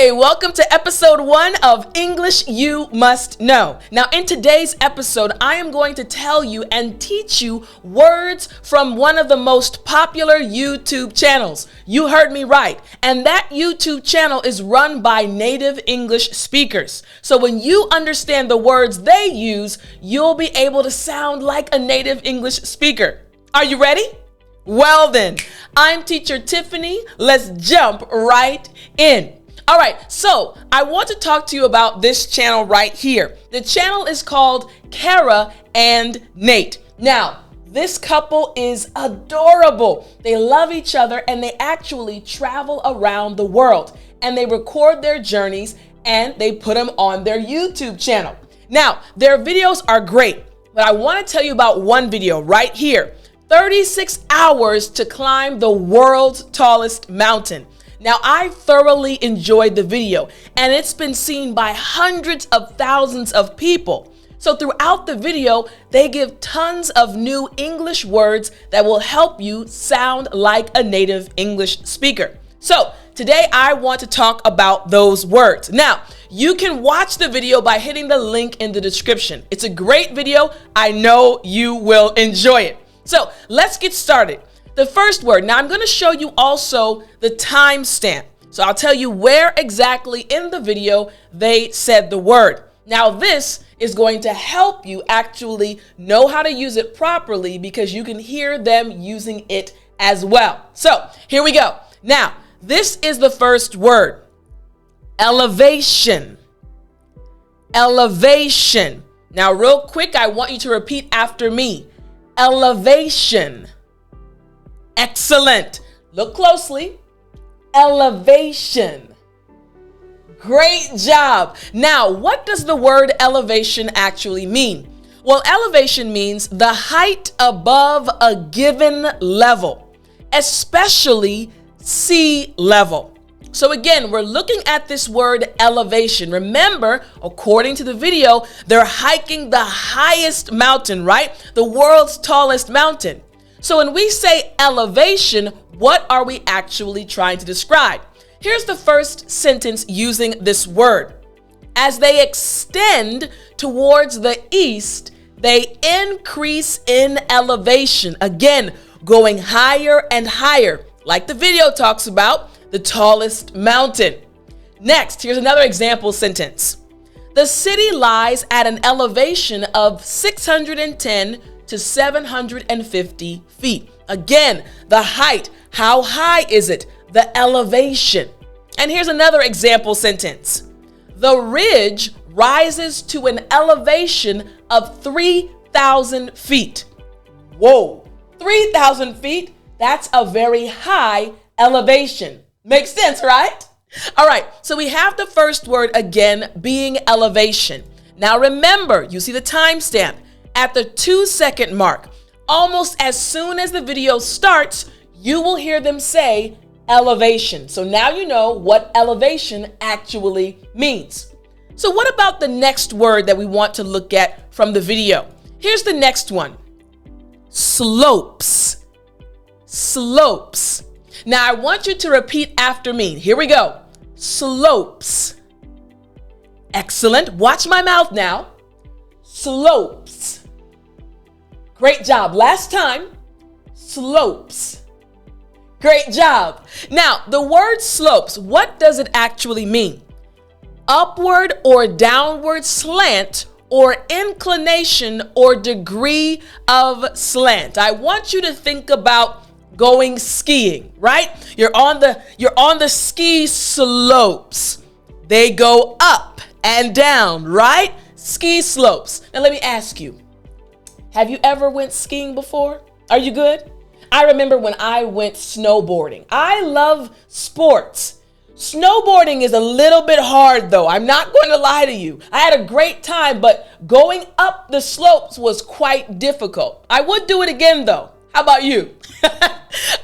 Hey, welcome to episode 1 of English You Must Know. Now, in today's episode, I am going to tell you and teach you words from one of the most popular YouTube channels. You heard me right. And that YouTube channel is run by native English speakers. So when you understand the words they use, you'll be able to sound like a native English speaker. Are you ready? Well then, I'm teacher Tiffani. Let's jump right in. All right, so I want to talk to you about this channel right here. The channel is called Kara and Nate. Now, this couple is adorable. They love each other and they actually travel around the world and they record their journeys and they put them on their YouTube channel. Now, their videos are great, but I want to tell you about one video right here. 36 hours to climb the world's tallest mountain. Now, I thoroughly enjoyed the video, and it's been seen by hundreds of thousands of people. So throughout the video, they give tons of new English words that will help you sound like a native English speaker. So today, I want to talk about those words. Now, you can watch the video by hitting the link in the description. It's a great video. I know you will enjoy it. So let's get started. The first word. Now I'm going to show you also the timestamp. So I'll tell you where exactly in the video they said the word. Now this is going to help you actually know how to use it properly because you can hear them using it as well. So here we go. Now this is the first word. Elevation. Elevation. Now real quick, I want you to repeat after me. Elevation. Excellent. Look closely. Elevation. Great job. Now, what does the word elevation actually mean? Well, elevation means the height above a given level, especially sea level. So again, we're looking at this word elevation. Remember, according to the video, they're hiking the highest mountain, right? The world's tallest mountain. So when we say elevation, what are we actually trying to describe? Here's the first sentence using this word. As they extend towards the east, they increase in elevation. Again, going higher and higher, like the video talks about, the tallest mountain. Next, here's another example sentence. The city lies at an elevation of 610 to 750 feet. Again, the height. How high is it? The elevation. And here's another example sentence. The ridge rises to an elevation of 3,000 feet. Whoa, 3,000 feet? That's a very high elevation. Makes sense, right? All right, so we have the first word again being elevation. Now remember, you see the timestamp. At the 2-second mark, almost as soon as the video starts, you will hear them say elevation. So now you know what elevation actually means. So what about the next word that we want to look at from the video? Here's the next one. Slopes. Slopes. Now I want you to repeat after me. Here we go. Slopes. Excellent. Watch my mouth now. Slopes. Great job. Last time, slopes. Great job. Now, the word slopes, what does it actually mean? Upward or downward slant or inclination or degree of slant. I want you to think about going skiing, right? You're on the ski slopes. They go up and down, right? Ski slopes. Now let me ask you. Have you ever went skiing before? Are you good? I remember when I went snowboarding. I love sports. Snowboarding is a little bit hard though. I'm not going to lie to you. I had a great time, but going up the slopes was quite difficult. I would do it again though. How about you?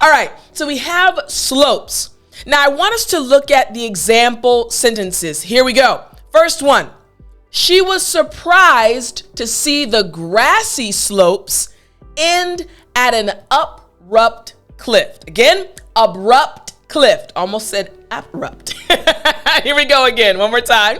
All right, so we have slopes. Now I want us to look at the example sentences. Here we go. First one. She was surprised to see the grassy slopes end at an abrupt cliff. Again, abrupt cliff. Almost said abrupt. Here we go again, one more time.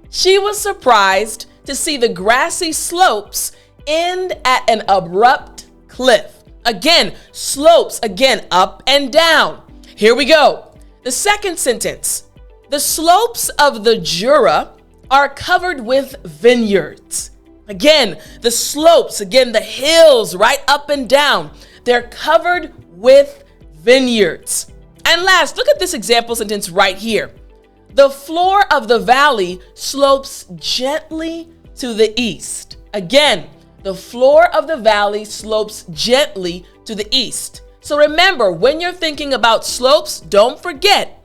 She was surprised to see the grassy slopes end at an abrupt cliff. Again, slopes, again, up and down. Here we go. The second sentence. The slopes of the Jura are covered with vineyards. Again, the slopes, again, the hills, right up and down. They're covered with vineyards. And last, look at this example sentence right here. The floor of the valley slopes gently to the east. Again, the floor of the valley slopes gently to the east. So remember, when you're thinking about slopes, don't forget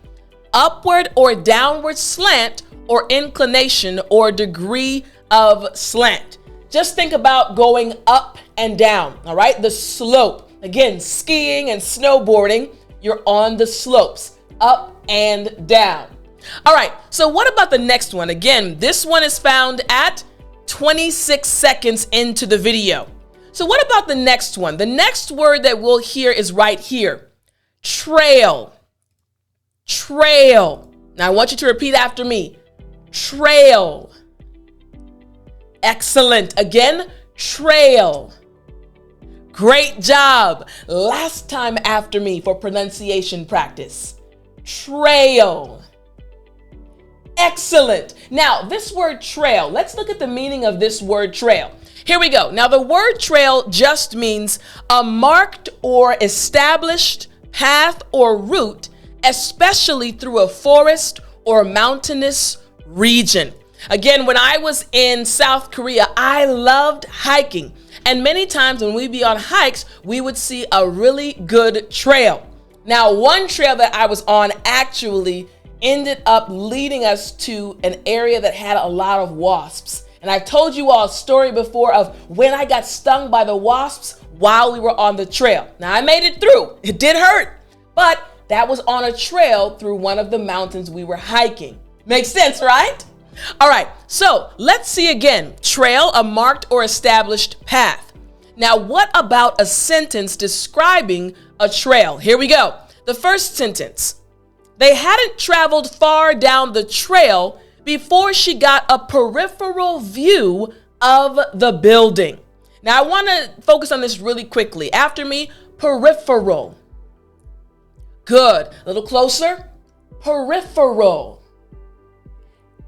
upward or downward slant or inclination or degree of slant. Just think about going up and down, all right? The slope. Again, skiing and snowboarding, you're on the slopes, up and down. All right, so what about the next one? Again, this one is found at 26 seconds into the video. So what about the next one? The next word that we'll hear is right here. Trail. Trail. Now I want you to repeat after me. Trail. Excellent. Again, trail. Great job. Last time after me for pronunciation practice. Trail. Excellent. Now, this word trail, let's look at the meaning of this word trail. Here we go. Now, the word trail just means a marked or established path or route, especially through a forest or mountainous region. Again, when I was in South Korea, I loved hiking. And many times when we'd be on hikes, we would see a really good trail. Now, one trail that I was on actually ended up leading us to an area that had a lot of wasps. And I've told you all a story before of when I got stung by the wasps while we were on the trail. Now, I made it through. It did hurt, but that was on a trail through one of the mountains we were hiking. Makes sense, right? All right, so let's see again. Trail, a marked or established path. Now, what about a sentence describing a trail? Here we go. The first sentence. They hadn't traveled far down the trail before she got a peripheral view of the building. Now, I want to focus on this really quickly. After me, peripheral. Good. A little closer. Peripheral.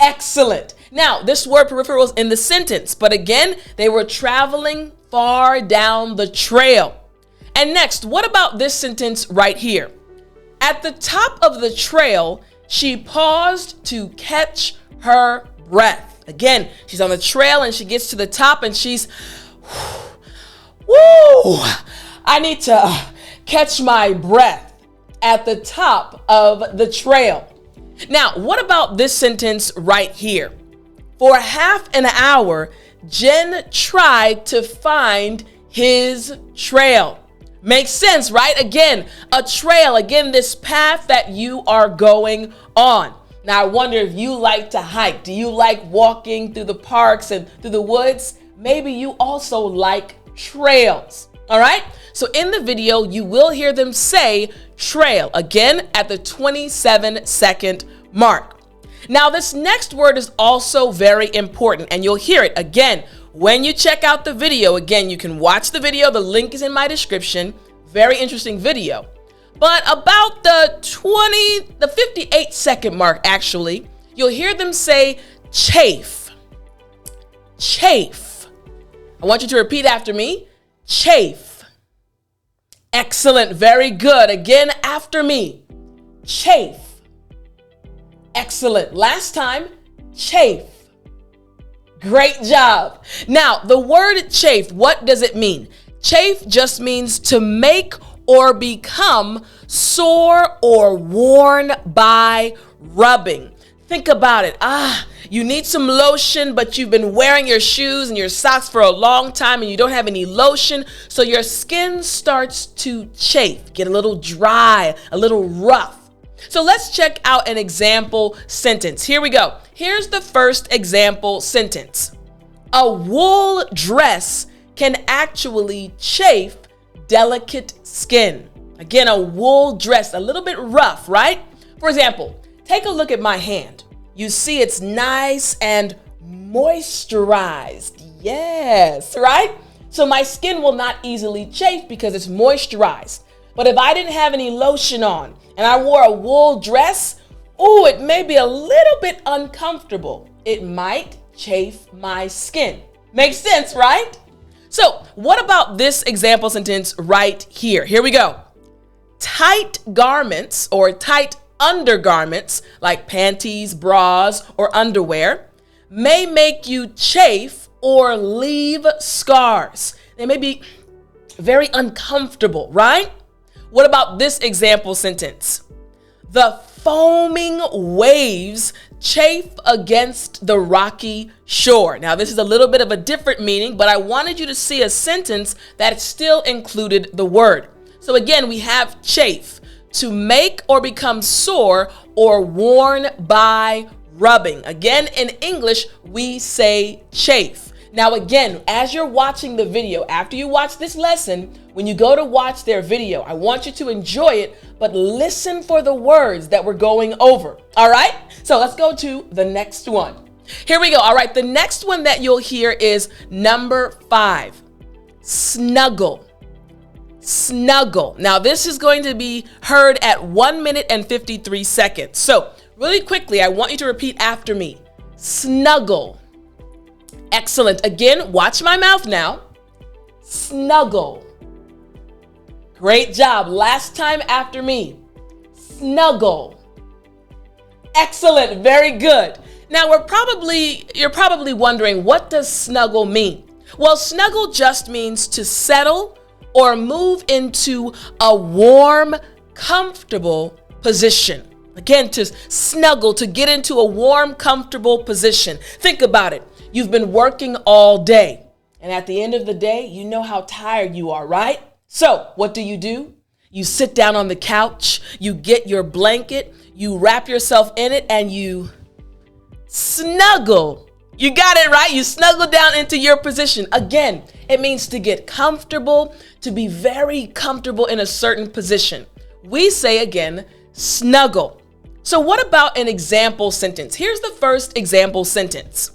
Excellent. Now, this word peripheral is in the sentence, but again, they were traveling far down the trail. And next, what about this sentence right here? At the top of the trail, she paused to catch her breath. Again, she's on the trail and she gets to the top and she's, woo, I need to catch my breath at the top of the trail. Now, what about this sentence right here? For half an hour, Jen tried to find his trail. Makes sense, right? Again, a trail, again, this path that you are going on. Now, I wonder if you like to hike. Do you like walking through the parks and through the woods? Maybe you also like trails, all right? So in the video, you will hear them say trail, again, at the 27-second mark. Now, this next word is also very important, and you'll hear it again when you check out the video. Again, you can watch the video. The link is in my description. Very interesting video. But about the 58-second mark, actually, you'll hear them say chafe. Chafe. I want you to repeat after me. Chafe. Excellent. Very good. Again, after me. Chafe. Excellent. Last time, chafe. Great job. Now, the word chafe, what does it mean? Chafe just means to make or become sore or worn by rubbing. Think about it. You need some lotion, but you've been wearing your shoes and your socks for a long time and you don't have any lotion, so your skin starts to chafe, get a little dry, a little rough. So let's check out an example sentence. Here we go. Here's the first example sentence. A wool dress can actually chafe delicate skin. Again, a wool dress, a little bit rough, right? For example, Take a look at my hand. You see it's nice and moisturized. Yes, right? So my skin will not easily chafe because it's moisturized. But if I didn't have any lotion on and I wore a wool dress, ooh, it may be a little bit uncomfortable. It might chafe my skin. Makes sense, right? So what about this example sentence right here? Here we go. Tight garments or tight undergarments like panties, bras, or underwear may make you chafe or leave scars. They may be very uncomfortable, right? What about this example sentence? The foaming waves chafe against the rocky shore. Now, this is a little bit of a different meaning, but I wanted you to see a sentence that still included the word. So again, we have chafe, to make or become sore or worn by rubbing. Again, in English, we say chafe. Now again, as you're watching the video, after you watch this lesson, when you go to watch their video, I want you to enjoy it, but listen for the words that we're going over. All right? So let's go to the next one. Here we go. All right, the next one that you'll hear is number 5, snuggle. Snuggle. Now this is going to be heard at 1 minute and 53 seconds. So really quickly, I want you to repeat after me. Snuggle. Excellent. Again, watch my mouth now. Snuggle. Great job. Last time after me. Snuggle. Excellent. Very good. Now you're probably wondering, what does snuggle mean? Well, snuggle just means to settle or move into a warm, comfortable position. Again, to snuggle, to get into a warm, comfortable position. Think about it. You've been working all day, and at the end of the day, you know how tired you are, right? So what do? You sit down on the couch, you get your blanket, you wrap yourself in it, and you snuggle. You got it right. You snuggle down into your position. Again, it means to get comfortable, to be very comfortable in a certain position. We say again, snuggle. So what about an example sentence? Here's the first example sentence.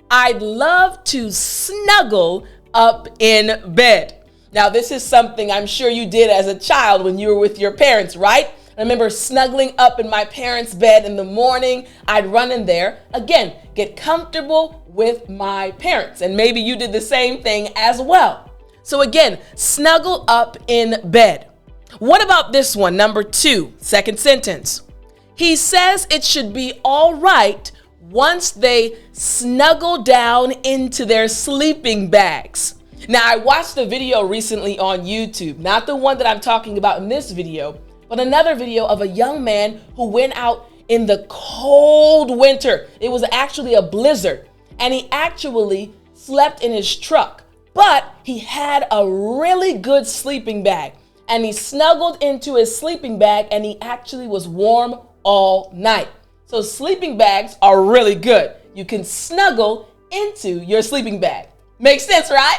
I'd love to snuggle up in bed. Now, this is something I'm sure you did as a child when you were with your parents, right? I remember snuggling up in my parents' bed in the morning. I'd run in there. Again, get comfortable with my parents. And maybe you did the same thing as well. So again, snuggle up in bed. What about this one? Number 2, second sentence. He says it should be all right once they snuggle down into their sleeping bags. Now, I watched a video recently on YouTube, not the one that I'm talking about in this video, but another video of a young man who went out in the cold winter. It was actually a blizzard, and he actually slept in his truck, but he had a really good sleeping bag, and he snuggled into his sleeping bag, and he actually was warm all night. So sleeping bags are really good. You can snuggle into your sleeping bag. Makes sense, right?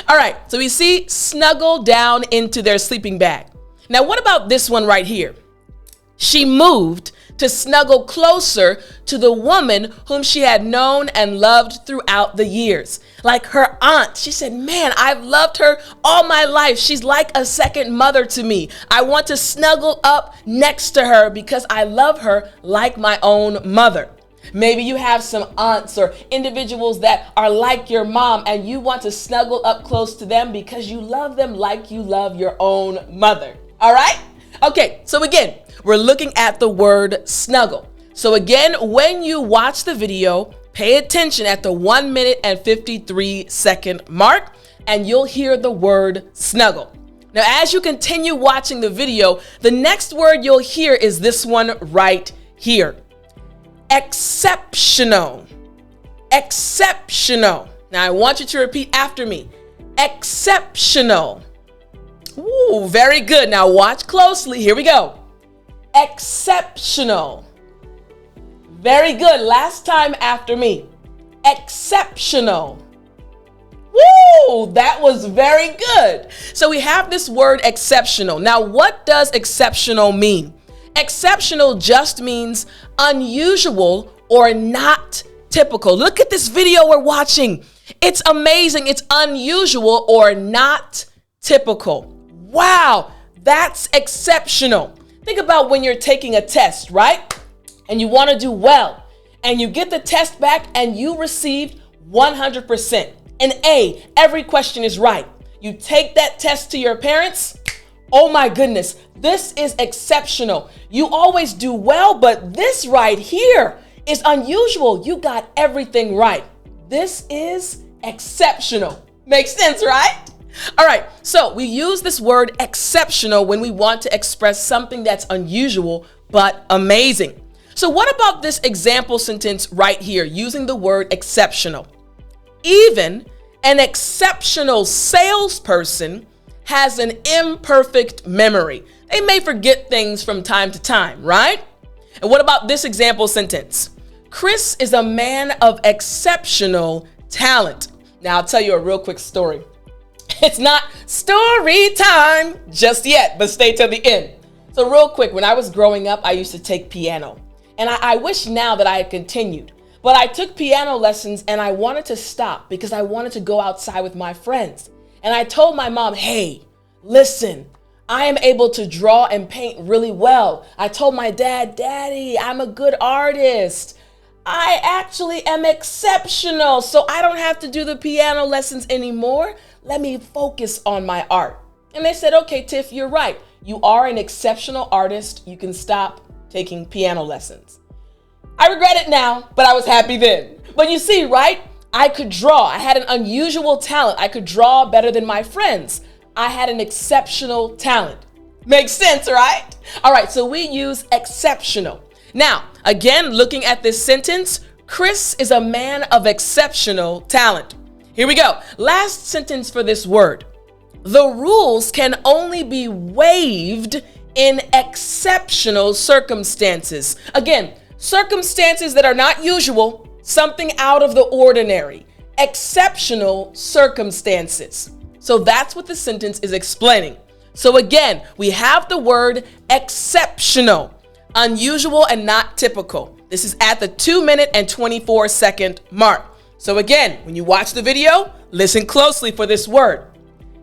All right, so we see snuggle down into their sleeping bag. Now, what about this one right here? She moved to snuggle closer to the woman whom she had known and loved throughout the years. Like her aunt, she said, man, I've loved her all my life. She's like a second mother to me. I want to snuggle up next to her because I love her like my own mother. Maybe you have some aunts or individuals that are like your mom and you want to snuggle up close to them because you love them like you love your own mother. All right? Okay, so again, we're looking at the word snuggle. So again, when you watch the video, pay attention at the 1 minute and 53 second mark, and you'll hear the word snuggle. Now, as you continue watching the video, the next word you'll hear is this one right here. Exceptional. Exceptional. Now, I want you to repeat after me. Exceptional. Ooh, very good. Now watch closely. Here we go. Exceptional. Very good. Last time after me. Exceptional. Woo, that was very good. So we have this word exceptional. Now, what does exceptional mean? Exceptional just means unusual or not typical. Look at this video we're watching. It's amazing. It's unusual or not typical. Wow, that's exceptional. Think about when you're taking a test, right? And you want to do well, and you get the test back and you received 100%. An A, every question is right. You take that test to your parents. Oh my goodness, this is exceptional. You always do well, but this right here is unusual. You got everything right. This is exceptional. Makes sense, right? All right, so we use this word exceptional when we want to express something that's unusual but amazing. So what about this example sentence right here using the word exceptional? Even an exceptional salesperson has an imperfect memory. They may forget things from time to time, right? And what about this example sentence? Chris is a man of exceptional talent. Now I'll tell you a real quick story. It's not story time just yet, but stay till the end. So real quick, when I was growing up, I used to take piano. And I wish now that I had continued. But I took piano lessons and I wanted to stop because I wanted to go outside with my friends. And I told my mom, hey, listen, I am able to draw and paint really well. I told my dad, Daddy, I'm a good artist. I actually am exceptional, so I don't have to do the piano lessons anymore. Let me focus on my art. And they said, okay, Tiff, you're right. You are an exceptional artist. You can stop taking piano lessons. I regret it now, but I was happy then. But you see, right? I could draw. I had an unusual talent. I could draw better than my friends. I had an exceptional talent. Makes sense, right? All right, so we use exceptional. Now, again, looking at this sentence, Chris is a man of exceptional talent. Here we go. Last sentence for this word. The rules can only be waived in exceptional circumstances. Again, circumstances that are not usual, something out of the ordinary, exceptional circumstances. So that's what the sentence is explaining. So again, we have the word exceptional, unusual and not typical. This is at the 2-minute and 24-second mark. So again, when you watch the video, listen closely for this word.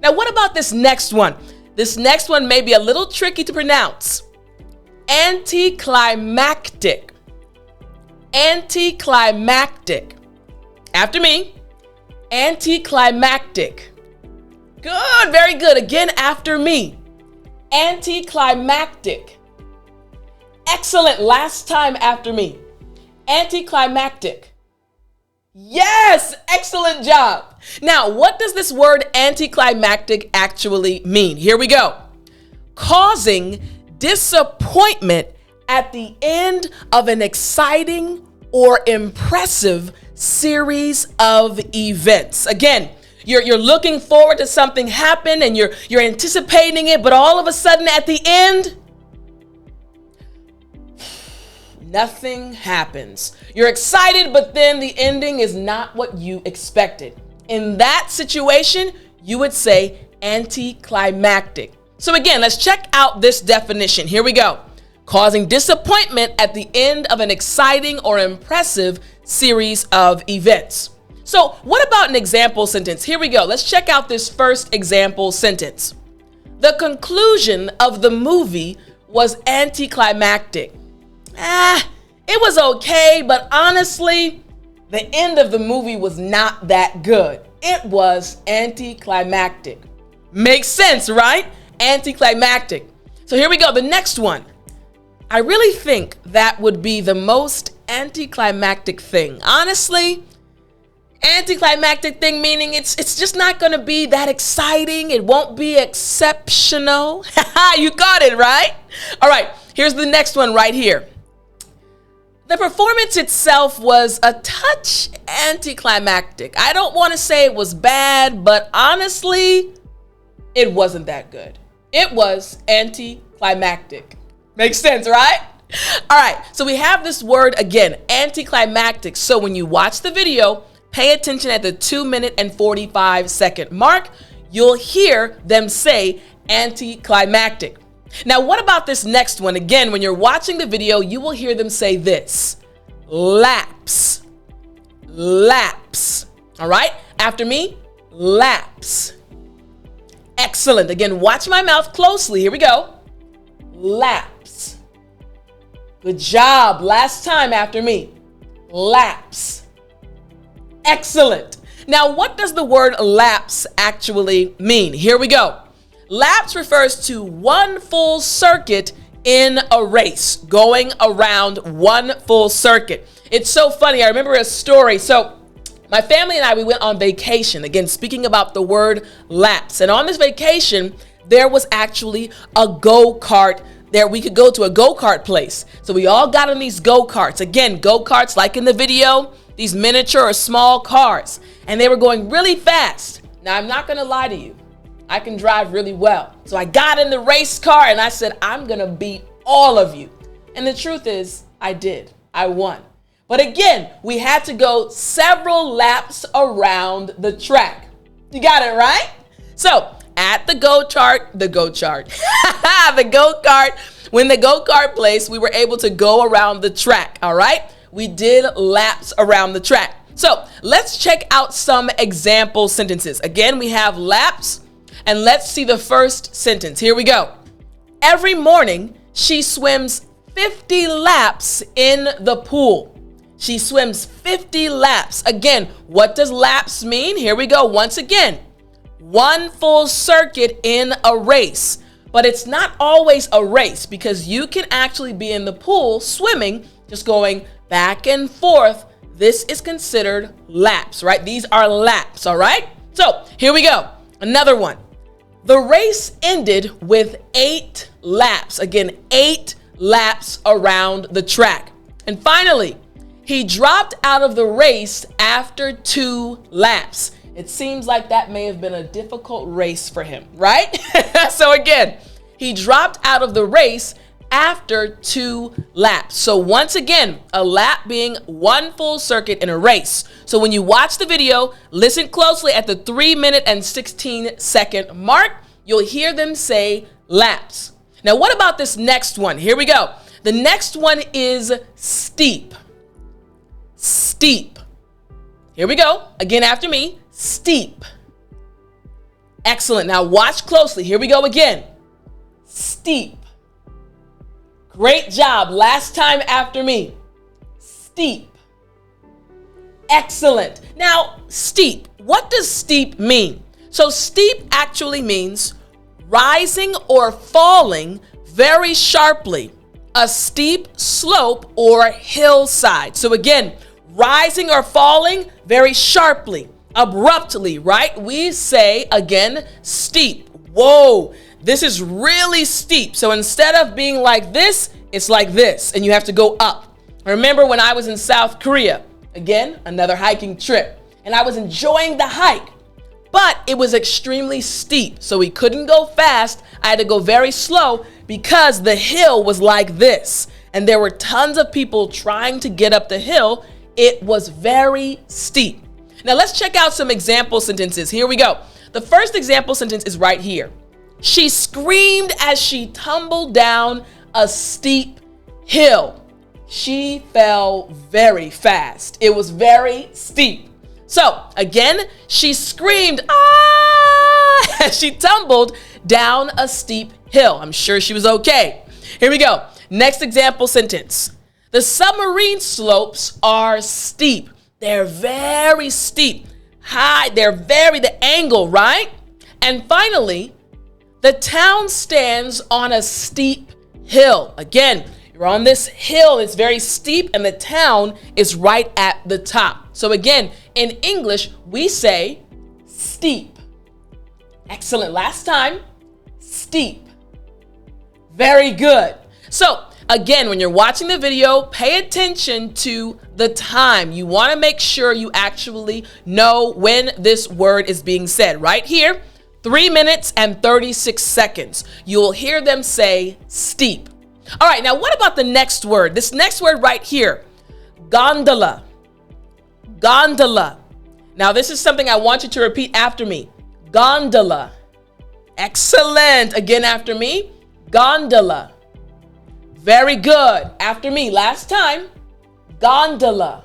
Now, what about this next one? This next one may be a little tricky to pronounce. Anticlimactic. Anticlimactic. After me. Anticlimactic. Good, very good. Again, after me. Anticlimactic. Excellent. Last time after me. Anticlimactic. Yes, excellent job. Now, what does this word anticlimactic actually mean? Here we go. Causing disappointment at the end of an exciting or impressive series of events. Again, you're looking forward to something happen and you're anticipating it, but all of a sudden at the end, nothing happens. You're excited, but then the ending is not what you expected. In that situation, you would say anticlimactic. So again, let's check out this definition. Here we go. Causing disappointment at the end of an exciting or impressive series of events. So what about an example sentence? Here we go. Let's check out this first example sentence. The conclusion of the movie was anticlimactic. It was okay, but honestly, the end of the movie was not that good. It was anticlimactic. Makes sense, right? Anticlimactic. So here we go. The next one. I really think that would be the most anticlimactic thing. Honestly, anticlimactic thing meaning it's just not going to be that exciting. It won't be exceptional. You got it, right? All right, here's the next one right here. The performance itself was a touch anticlimactic. I don't want to say it was bad, but honestly, it wasn't that good. It was anticlimactic. Makes sense, right? All right, so we have this word again, anticlimactic. So when you watch the video, pay attention at the 2-minute and 45-second mark. You'll hear them say anticlimactic. Now, what about this next one? Again, when you're watching the video, you will hear them say this: lapse, lapse. All right, after me, lapse. Excellent. Again, watch my mouth closely. Here we go. Lapse. Good job. Last time after me. Lapse. Excellent. Now, what does the word lapse actually mean? Here we go. Lapse refers to one full circuit in a race, going around one full circuit. It's so funny. I remember a story. So my family and I, we went on vacation. Again, speaking about the word lapse. And on this vacation, there was actually a go-kart there. We could go to a go-kart place. So we all got on these go-karts. Again, go-karts like in the video, these miniature or small cars. And they were going really fast. Now, I'm not going to lie to you. I can drive really well. So I got in the race car and I said, I'm going to beat all of you. And the truth is, I did. I won. But again, we had to go several laps around the track. You got it right? So at the go-kart, the go-kart, when the go-kart place, we were able to go around the track. All right. We did laps around the track. So let's check out some example sentences. Again, we have lapse, and let's see the first sentence. Here we go. Every morning, she swims 50 laps in the pool. She swims 50 laps. Again, what does lapse mean? Here we go. Once again, one full circuit in a race. But it's not always a race, because you can actually be in the pool swimming, just going back and forth. This is considered laps, right? These are laps, all right? So here we go. Another one. The race ended with 8 laps. Again, 8 laps around the track. And finally, he dropped out of the race after 2 laps. It seems like that may have been a difficult race for him, right? So again, he dropped out of the race after 2 laps. So once again, a lap being one full circuit in a race. So when you watch the video, listen closely at the 3-minute and 16-second mark. You'll hear them say lapse. Now, what about this next one? Here we go. The next one is steep. Steep. Here we go. Again after me. Steep. Excellent. Now watch closely. Here we go again. Steep. Great job. Last time after me. Steep. Excellent. Now, steep. What does steep mean? So steep actually means rising or falling very sharply, a steep slope or hillside. So again, rising or falling very sharply, abruptly, right? We say again, steep. Whoa, this is really steep. So instead of being like this, it's like this, and you have to go up. I remember when I was in South Korea, again, another hiking trip, and I was enjoying the hike, but it was extremely steep. So we couldn't go fast. I had to go very slow because the hill was like this, and there were tons of people trying to get up the hill. It was very steep. Now let's check out some example sentences. Here we go. The first example sentence is right here. She screamed as she tumbled down a steep hill. She fell very fast. It was very steep. So again, she screamed, ah, as she tumbled down a steep hill. I'm sure she was okay. Here we go. Next example sentence. The submarine slopes are steep. They're very steep, high. The angle, right? And finally, the town stands on a steep hill. Again, you're on this hill, it's very steep, and the town is right at the top. So again, in English, we say steep. Excellent. Last time, steep. Very good. So again, when you're watching the video, pay attention to the time. You want to make sure you actually know when this word is being said. Right here, 3 minutes and 36 seconds. You'll hear them say steep. All right, now what about the next word? This next word right here, gondola. Gondola. Now this is something I want you to repeat after me. Gondola. Excellent. Again after me. Gondola. Very good. After me, last time. Gondola.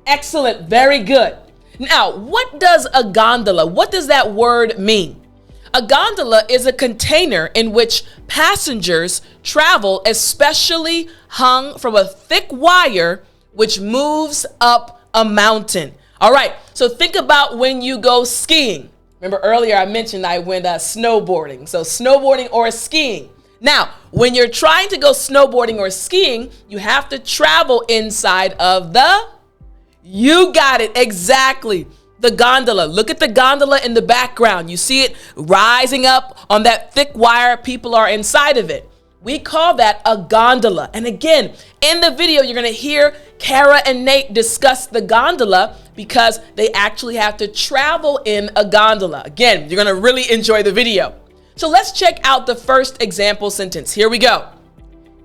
Excellent. Very good. Now, what does a gondola, what does that word mean? A gondola is a container in which passengers travel, especially hung from a thick wire which moves up a mountain. All right, so think about when you go skiing. Remember earlier I mentioned I went snowboarding. So snowboarding or skiing. Now, when you're trying to go snowboarding or skiing, you have to travel inside of you got it, exactly. The gondola. Look at the gondola in the background. You see it rising up on that thick wire. People are inside of it. We call that a gondola. And again, in the video, you're going to hear Kara and Nate discuss the gondola because they actually have to travel in a gondola. Again, you're going to really enjoy the video. So let's check out the first example sentence. Here we go.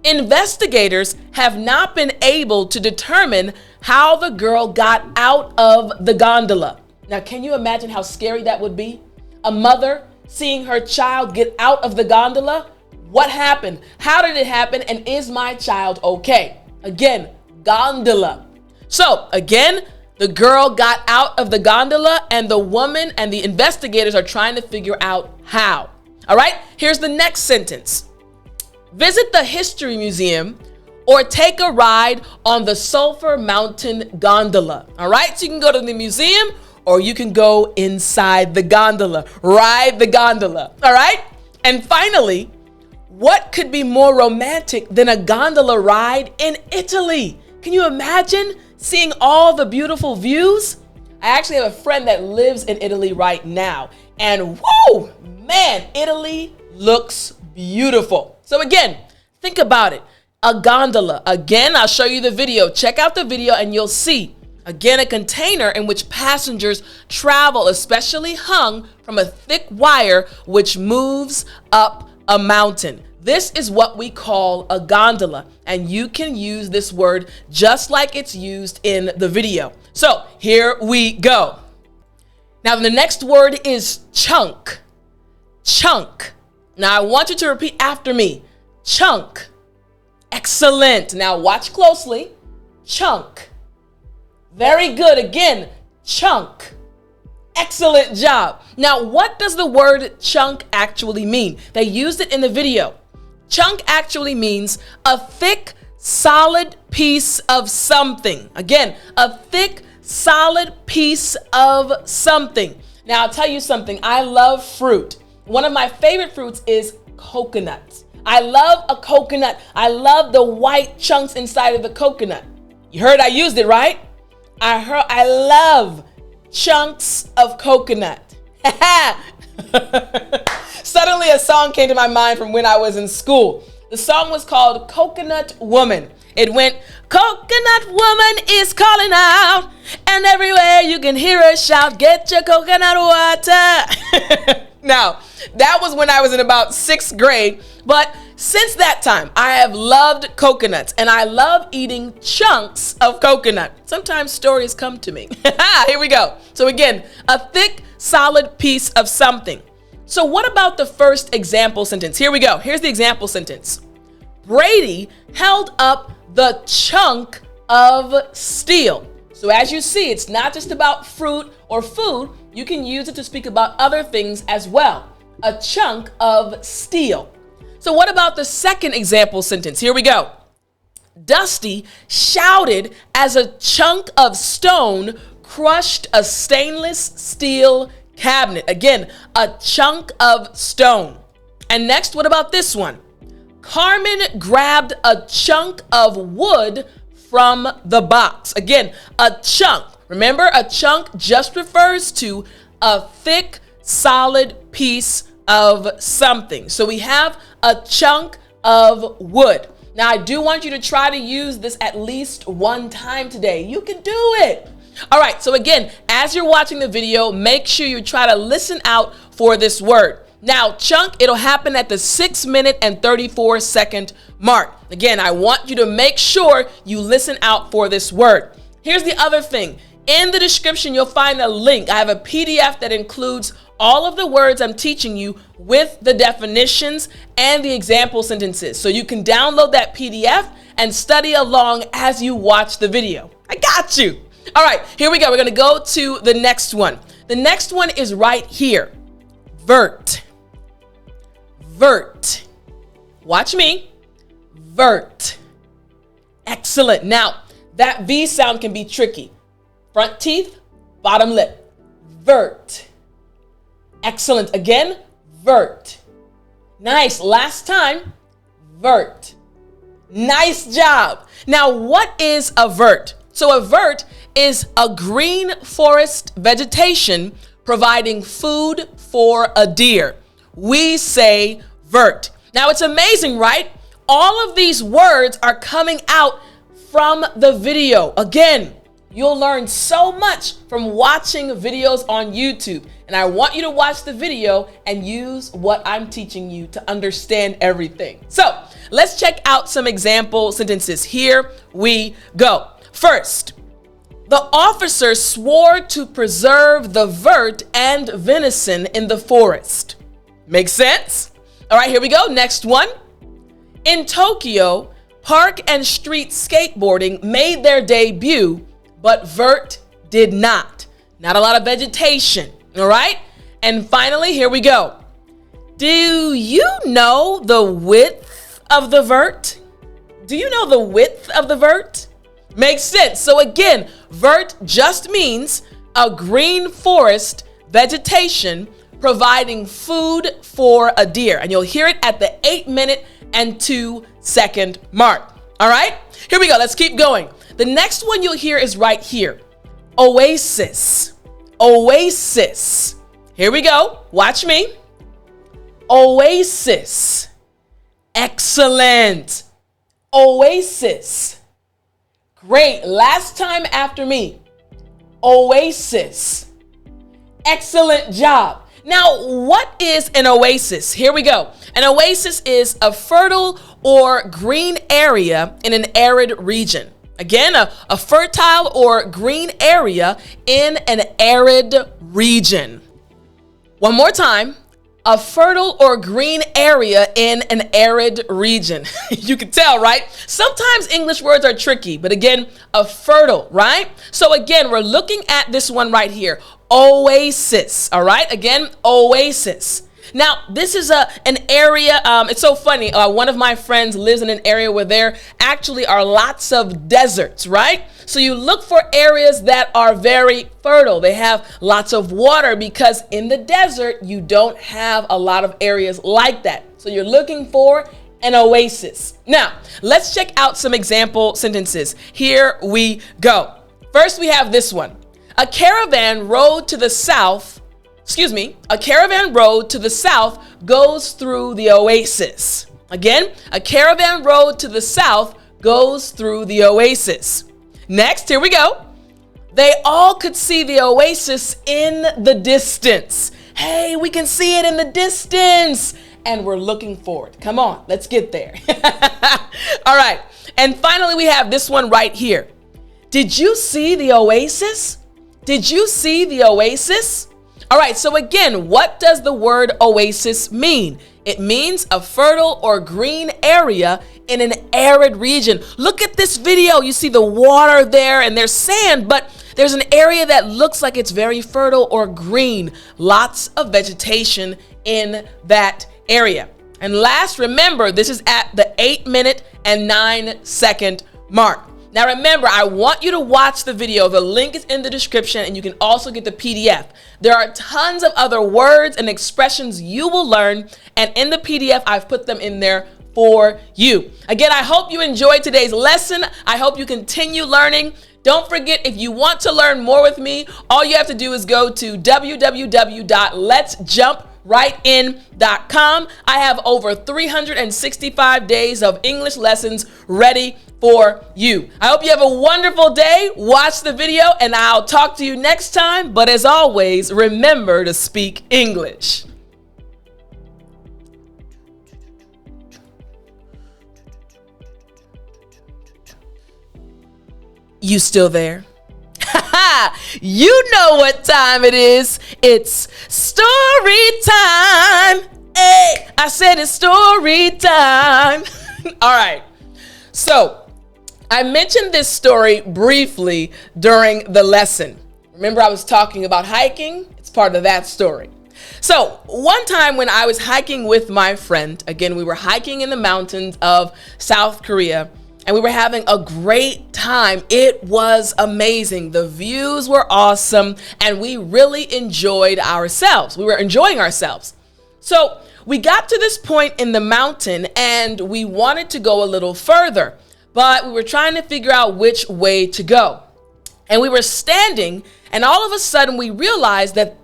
Investigators have not been able to determine how the girl got out of the gondola. Now, can you imagine how scary that would be? A mother seeing her child get out of the gondola? What happened? How did it happen? And is my child okay? Again, gondola. So again, the girl got out of the gondola and the woman and the investigators are trying to figure out how. All right, here's the next sentence. Visit the History Museum or take a ride on the Sulphur Mountain Gondola. All right, so you can go to the museum or you can go inside the gondola, ride the gondola. All right, and finally, what could be more romantic than a gondola ride in Italy? Can you imagine seeing all the beautiful views? I actually have a friend that lives in Italy right now, and whoa, man, Italy looks beautiful. So again, think about it. A gondola. Again, I'll show you the video. Check out the video and you'll see. Again, a container in which passengers travel, especially hung from a thick wire which moves up a mountain. This is what we call a gondola, and you can use this word just like it's used in the video. So here we go. Now the next word is chunk. Chunk. Now I want you to repeat after me. Chunk. Excellent. Now watch closely. Chunk. Very good. Again, chunk. Excellent job. Now, what does the word chunk actually mean? They used it in the video. Chunk actually means a thick, solid piece of something. Again, a thick, solid piece of something. Now, I'll tell you something. I love fruit. One of my favorite fruits is coconut. I love a coconut. I love the white chunks inside of the coconut. You heard I used it, right? I love chunks of coconut. Suddenly a song came to my mind from when I was in school. The song was called Coconut Woman. It went, coconut woman is calling out, and everywhere you can hear her shout, get your coconut water. Now, that was when I was in about 6th grade, but since that time, I have loved coconuts, and I love eating chunks of coconut. Sometimes stories come to me. Here we go. So again, a thick, solid piece of something. So what about the first example sentence? Here we go. Here's the example sentence. Brady held up the chunk of steel. So as you see, it's not just about fruit or food. You can use it to speak about other things as well. A chunk of steel. So what about the second example sentence? Here we go. Dusty shouted as a chunk of stone crushed a stainless steel cabinet. Again, a chunk of stone. And next, what about this one? Carmen grabbed a chunk of wood from the box. Again, a chunk. Remember, a chunk just refers to a thick, solid piece of something. So we have a chunk of wood. Now, I do want you to try to use this at least one time today. You can do it. All right, so again, as you're watching the video, make sure you try to listen out for this word. Now, chunk, it'll happen at the 6-minute and 34-second mark. Again, I want you to make sure you listen out for this word. Here's the other thing. In the description, you'll find a link. I have a PDF that includes all of the words I'm teaching you with the definitions and the example sentences. So you can download that PDF and study along as you watch the video. I got you. All right, here we go. We're going to go to the next one. The next one is right here. Vert. Vert. Watch me. Vert. Excellent. Now, that V sound can be tricky. Front teeth, bottom lip. Vert. Excellent. Again, vert. Nice. Last time, vert. Nice job. Now, what is a vert? So a vert is a green forest vegetation providing food for a deer. We say vert. Now, it's amazing, right? All of these words are coming out from the video. Again, you'll learn so much from watching videos on YouTube. And I want you to watch the video and use what I'm teaching you to understand everything. So let's check out some example sentences. Here we go. First, the officer swore to preserve the vert and venison in the forest. Makes sense? All right, here we go. Next one. In Tokyo, park and street skateboarding made their debut, but vert did not. Not a lot of vegetation, all right? And finally, here we go. Do you know the width of the vert? Do you know the width of the vert? Makes sense. So again, vert just means a green forest vegetation providing food for a deer. And you'll hear it at the 8-minute and 2-second mark. All right, here we go. Let's keep going. The next one you'll hear is right here. Oasis. Oasis. Here we go. Watch me. Oasis. Excellent. Oasis. Great. Last time after me. Oasis. Excellent job. Now, what is an oasis? Here we go. An oasis is a fertile or green area in an arid region. Again, a fertile or green area in an arid region. One more time. A fertile or green area in an arid region. You can tell, right? Sometimes English words are tricky, but again, a fertile, right? So again, we're looking at this one right here. Oasis, all right? Again, oasis. Now, this is an area, it's so funny. One of my friends lives in an area where there actually are lots of deserts, right? So you look for areas that are very fertile. They have lots of water because in the desert, you don't have a lot of areas like that. So you're looking for an oasis. Now, let's check out some example sentences. Here we go. First, we have this one. A caravan road to the south goes through the oasis. Again, a caravan road to the south goes through the oasis. Next, here we go. They all could see the oasis in the distance. Hey, we can see it in the distance. And we're looking for it. Come on, let's get there. All right. And finally, we have this one right here. Did you see the oasis? Did you see the oasis? All right, so again, what does the word oasis mean? It means a fertile or green area in an arid region. Look at this video. You see the water there and there's sand, but there's an area that looks like it's very fertile or green. Lots of vegetation in that area. And last, remember, this is at the 8-minute and 9-second mark. Now remember, I want you to watch the video. The link is in the description and you can also get the PDF. There are tons of other words and expressions you will learn, and in the PDF, I've put them in there for you. Again, I hope you enjoyed today's lesson. I hope you continue learning. Don't forget, if you want to learn more with me, all you have to do is go to www.letsjumprightin.com. I have over 365 days of English lessons ready for you. I hope you have a wonderful day. Watch the video and I'll talk to you next time. But as always, remember to speak English. You still there? You know what time it is. It's story time. Hey, I said it's story time. All right. So I mentioned this story briefly during the lesson. Remember, I was talking about hiking? It's part of that story. So one time when I was hiking with my friend, again, we were hiking in the mountains of South Korea, and we were having a great time. It was amazing. The views were awesome, and we really enjoyed ourselves. We were enjoying ourselves. So we got to this point in the mountain, and we wanted to go a little further, but we were trying to figure out which way to go. And we were standing, and all of a sudden we realized that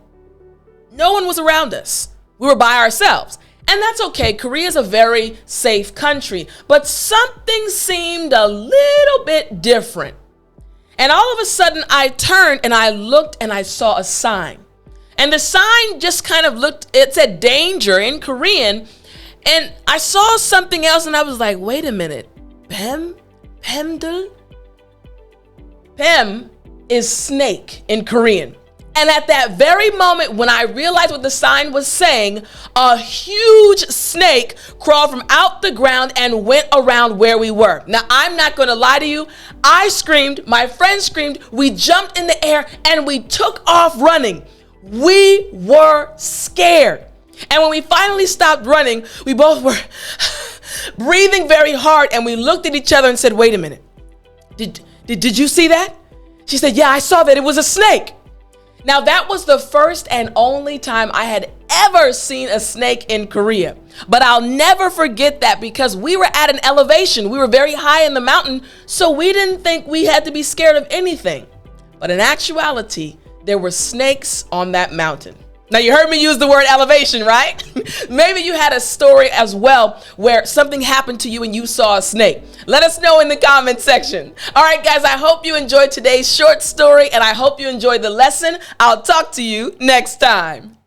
no one was around us. We were by ourselves. And that's okay. Korea is a very safe country, but something seemed a little bit different. And all of a sudden I turned and I looked and I saw a sign. And the sign just kind of looked, it said danger in Korean. And I saw something else and I was like, wait a minute. Pemdul? Pem is snake in Korean. And at that very moment, when I realized what the sign was saying, a huge snake crawled from out the ground and went around where we were. Now, I'm not going to lie to you. I screamed, my friend screamed, we jumped in the air and we took off running. We were scared. And when we finally stopped running, we both were breathing very hard, and we looked at each other and said, wait a minute. Did you see that? She said, yeah, I saw that. It was a snake. Now, that was the first and only time I had ever seen a snake in Korea. But I'll never forget that because we were at an elevation. We were very high in the mountain, so we didn't think we had to be scared of anything. But in actuality, there were snakes on that mountain. Now, you heard me use the word elevation, right? Maybe you had a story as well where something happened to you and you saw a snake. Let us know in the comment section. All right, guys, I hope you enjoyed today's short story, and I hope you enjoyed the lesson. I'll talk to you next time.